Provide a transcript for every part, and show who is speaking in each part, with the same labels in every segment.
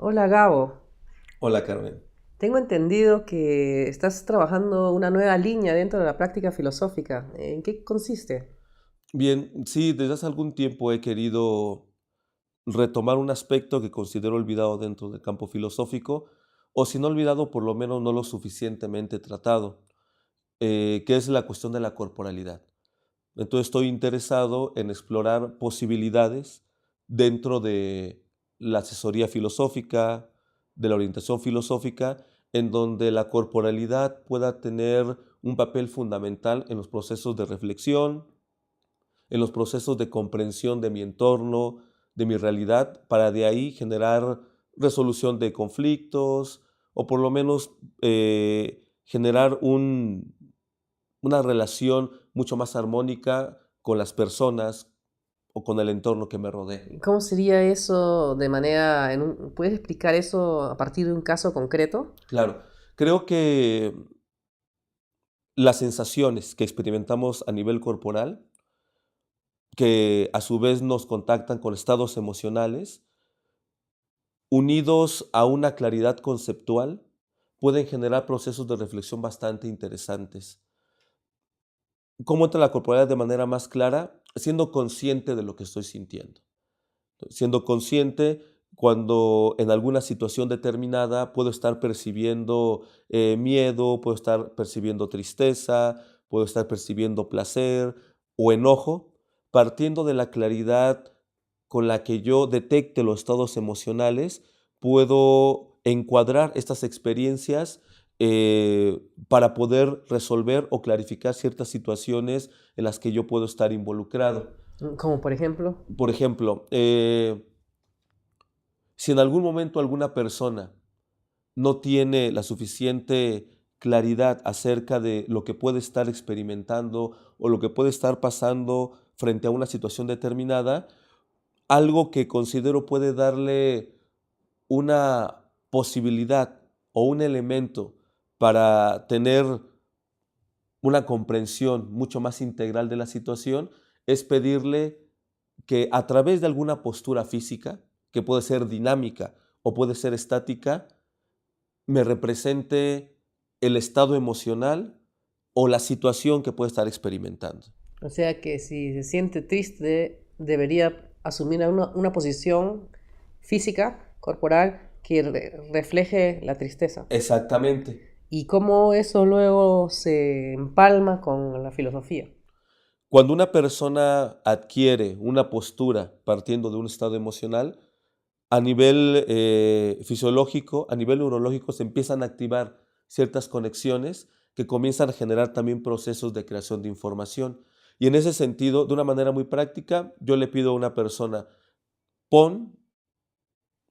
Speaker 1: Hola Gabo,
Speaker 2: Hola Carmen.
Speaker 1: tengo entendido que estás trabajando una nueva línea dentro de la práctica filosófica. ¿En qué consiste?
Speaker 2: Bien, sí, desde hace algún tiempo he querido retomar un aspecto que considero olvidado dentro del campo filosófico, o si no olvidado, por lo menos no lo suficientemente tratado, que es la cuestión de la corporalidad. Entonces estoy interesado en explorar posibilidades dentro de la asesoría filosófica, de la orientación filosófica, en donde la corporalidad pueda tener un papel fundamental en los procesos de reflexión, en los procesos de comprensión de mi entorno, de mi realidad, para de ahí generar resolución de conflictos o por lo menos generar una relación mucho más armónica con las personas o con el entorno que me rodea.
Speaker 1: ¿Cómo sería eso de manera, ¿puedes explicar eso a partir de un caso concreto?
Speaker 2: Claro, creo que las sensaciones que experimentamos a nivel corporal, que a su vez nos contactan con estados emocionales, unidos a una claridad conceptual, pueden generar procesos de reflexión bastante interesantes. ¿Cómo entra la corporalidad de manera más clara? Siendo consciente de lo que estoy sintiendo. Siendo consciente cuando en alguna situación determinada puedo estar percibiendo miedo, puedo estar percibiendo tristeza, puedo estar percibiendo placer o enojo, partiendo de la claridad con la que yo detecte los estados emocionales, puedo encuadrar estas experiencias para poder resolver o clarificar ciertas situaciones en las que yo puedo estar involucrado.
Speaker 1: Como por ejemplo,
Speaker 2: Por ejemplo, si en algún momento alguna persona no tiene la suficiente claridad acerca de lo que puede estar experimentando o lo que puede estar pasando frente a una situación determinada, algo que considero puede darle una posibilidad o un elemento para tener una comprensión mucho más integral de la situación es pedirle que a través de alguna postura física, que puede ser dinámica o puede ser estática, me represente el estado emocional o la situación que puede estar experimentando.
Speaker 1: o sea que si se siente triste, debería asumir una posición física, corporal, que refleje la tristeza.
Speaker 2: Exactamente.
Speaker 1: Y cómo eso luego se empalma con la filosofía.
Speaker 2: Cuando una persona adquiere una postura partiendo de un estado emocional, a nivel fisiológico, a nivel neurológico, se empiezan a activar ciertas conexiones que comienzan a generar también procesos de creación de información. Y en ese sentido, de una manera muy práctica, yo le pido a una persona, pon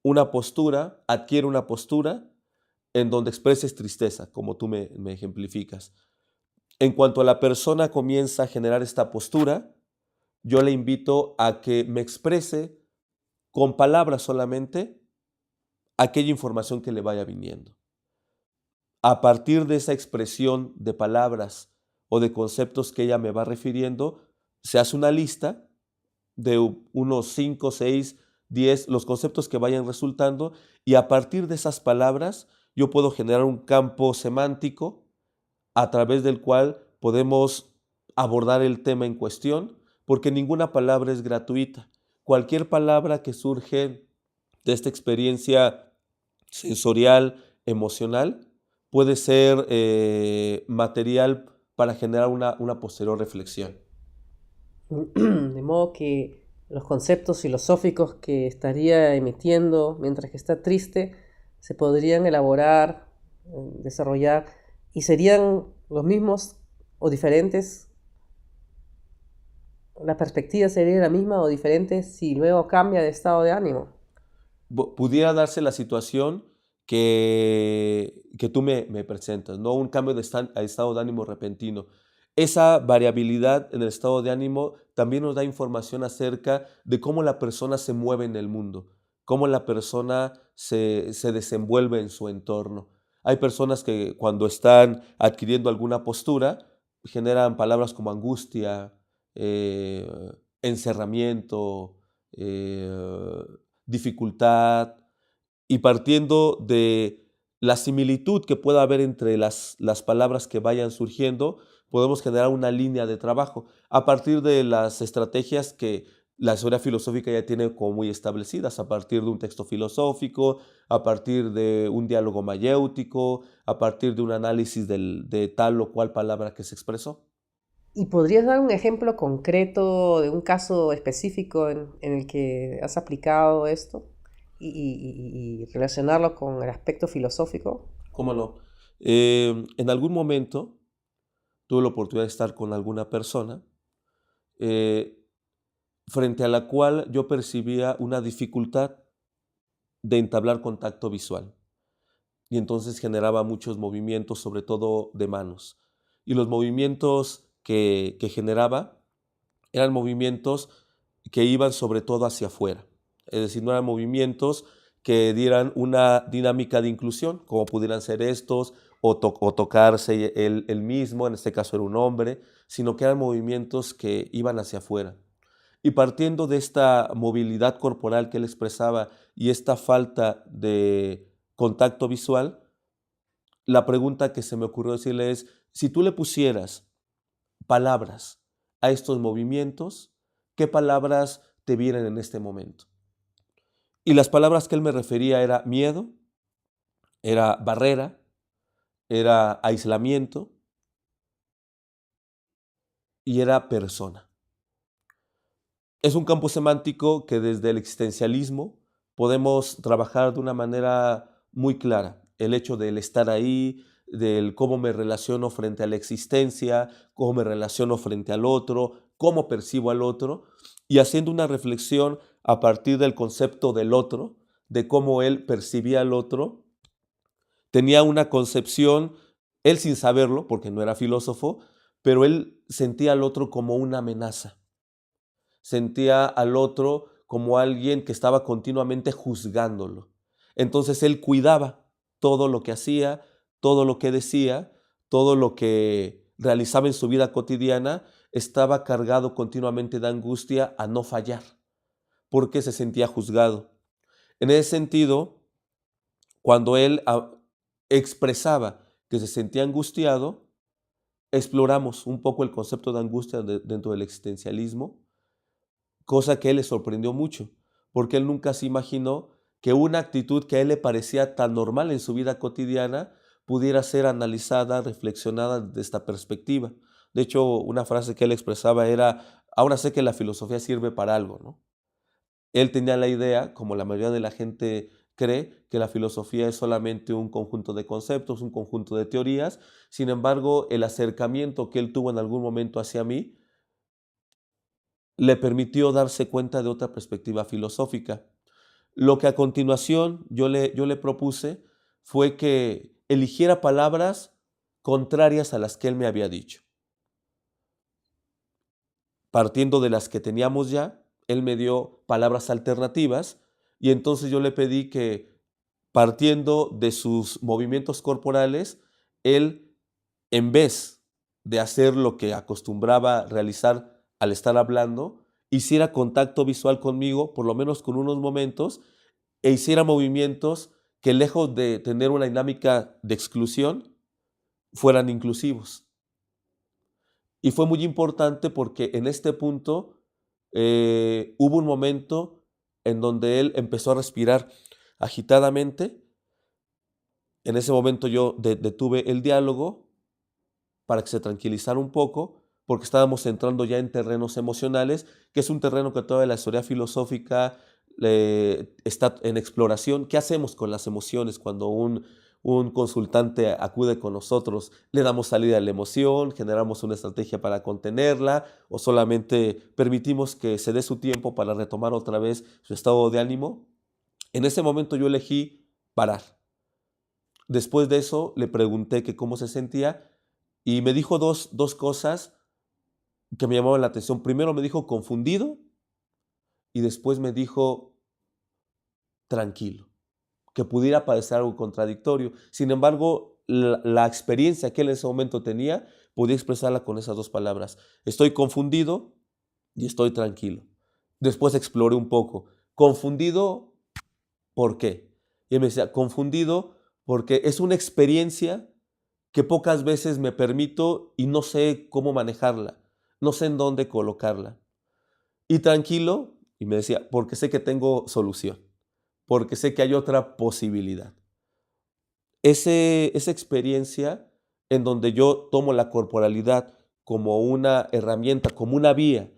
Speaker 2: una postura, adquiere una postura en donde expreses tristeza, como tú me ejemplificas. En cuanto a la persona comienza a generar esta postura, yo le invito a que me exprese con palabras solamente aquella información que le vaya viniendo. A partir de esa expresión de palabras o de conceptos que ella me va refiriendo, se hace una lista de unos 5, 6, 10, los conceptos que vayan resultando, y a partir de esas palabras yo puedo generar un campo semántico a través del cual podemos abordar el tema en cuestión, porque ninguna palabra es gratuita. Cualquier palabra que surge de esta experiencia sensorial, emocional, puede ser material para generar una posterior reflexión.
Speaker 1: De modo que los conceptos filosóficos que estaría emitiendo mientras que está triste se podrían elaborar, desarrollar y serían los mismos o diferentes. La perspectiva sería la misma o diferente si luego cambia de estado de ánimo.
Speaker 2: Pudiera darse la situación que tú me presentas, ¿no? Un cambio de estado de ánimo repentino. Esa variabilidad en el estado de ánimo también nos da información acerca de cómo la persona se mueve en el mundo, cómo la persona se desenvuelve en su entorno. Hay personas que cuando están adquiriendo alguna postura generan palabras como angustia, eh, encerramiento, dificultad, y partiendo de la similitud que pueda haber entre las palabras que vayan surgiendo, podemos generar una línea de trabajo a partir de las estrategias que la historia filosófica ya tiene como muy establecidas, a partir de un texto filosófico, a partir de un diálogo mayéutico, a partir de un análisis de tal o cual palabra que se expresó.
Speaker 1: ¿Y podrías dar un ejemplo concreto de un caso específico en el que has aplicado esto y relacionarlo con el aspecto filosófico?
Speaker 2: ¿Cómo no? En algún momento tuve la oportunidad de estar con alguna persona eh, frente a la cual yo percibía una dificultad de entablar contacto visual. Y entonces generaba muchos movimientos, sobre todo de manos. Y los movimientos que generaba eran movimientos que iban sobre todo hacia afuera. Es decir, no eran movimientos que dieran una dinámica de inclusión, como pudieran ser estos, o tocarse él mismo, en este caso era un hombre, sino que eran movimientos que iban hacia afuera. Y partiendo de esta movilidad corporal que él expresaba y esta falta de contacto visual, la pregunta que se me ocurrió decirle es, si tú le pusieras palabras a estos movimientos, ¿qué palabras te vienen en este momento? Y las palabras que él me refería era miedo, era barrera, era aislamiento y era persona. Es un campo semántico que desde el existencialismo podemos trabajar de una manera muy clara. El hecho del estar ahí, del cómo me relaciono frente a la existencia, cómo me relaciono frente al otro, cómo percibo al otro, y haciendo una reflexión a partir del concepto del otro, de cómo él percibía al otro, tenía una concepción, él sin saberlo, porque no era filósofo, pero él sentía al otro como una amenaza. Sentía al otro como alguien que estaba continuamente juzgándolo. Entonces él cuidaba todo lo que hacía, todo lo que decía, todo lo que realizaba en su vida cotidiana, estaba cargado continuamente de angustia a no fallar, porque se sentía juzgado. En ese sentido, cuando él expresaba que se sentía angustiado, exploramos un poco el concepto de angustia dentro del existencialismo, cosa que a él le sorprendió mucho, porque él nunca se imaginó que una actitud que a él le parecía tan normal en su vida cotidiana pudiera ser analizada, reflexionada de esta perspectiva. De hecho, una frase que él expresaba era, ahora sé que la filosofía sirve para algo, ¿no? Él tenía la idea, como la mayoría de la gente cree, que la filosofía es solamente un conjunto de conceptos, un conjunto de teorías. Sin embargo, el acercamiento que él tuvo en algún momento hacia mí le permitió darse cuenta de otra perspectiva filosófica. Lo que a continuación yo le propuse fue que eligiera palabras contrarias a las que él me había dicho. Partiendo de las que teníamos ya, él me dio palabras alternativas y entonces yo le pedí que, partiendo de sus movimientos corporales, él, en vez de hacer lo que acostumbraba realizar al estar hablando, hiciera contacto visual conmigo, por lo menos con unos momentos, e hiciera movimientos que, lejos de tener una dinámica de exclusión, fueran inclusivos. Y fue muy importante porque en este punto hubo un momento en donde él empezó a respirar agitadamente. En ese momento yo detuve el diálogo para que se tranquilizara un poco, porque estábamos entrando ya en terrenos emocionales, que es un terreno que toda la historia filosófica está en exploración. ¿Qué hacemos con las emociones cuando un consultante acude con nosotros? ¿Le damos salida a la emoción? ¿Generamos una estrategia para contenerla? ¿O solamente permitimos que se dé su tiempo para retomar otra vez su estado de ánimo? En ese momento yo elegí parar. Después de eso le pregunté que cómo se sentía y me dijo dos cosas que me llamaban la atención. Primero me dijo confundido y después me dijo tranquilo, que pudiera parecer algo contradictorio. Sin embargo, la experiencia que él en ese momento tenía, podía expresarla con esas dos palabras. Estoy confundido y estoy tranquilo. Después exploré un poco. Confundido, ¿por qué? Y él me decía, confundido porque es una experiencia que pocas veces me permito y no sé cómo manejarla, no sé en dónde colocarla. Y tranquilo, y me decía, porque sé que tengo solución, porque sé que hay otra posibilidad. Esa experiencia en donde yo tomo la corporalidad como una herramienta, como una vía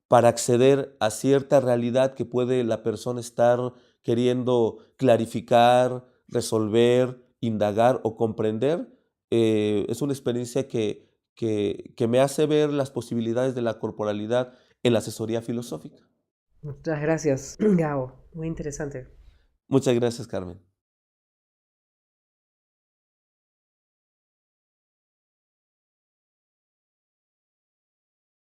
Speaker 2: para acceder a cierta realidad que puede la persona estar queriendo clarificar, resolver, indagar o comprender, es una experiencia que me hace ver las posibilidades de la corporalidad en la asesoría filosófica.
Speaker 1: Muchas gracias, Gabo. Muy interesante.
Speaker 2: Muchas gracias, Carmen.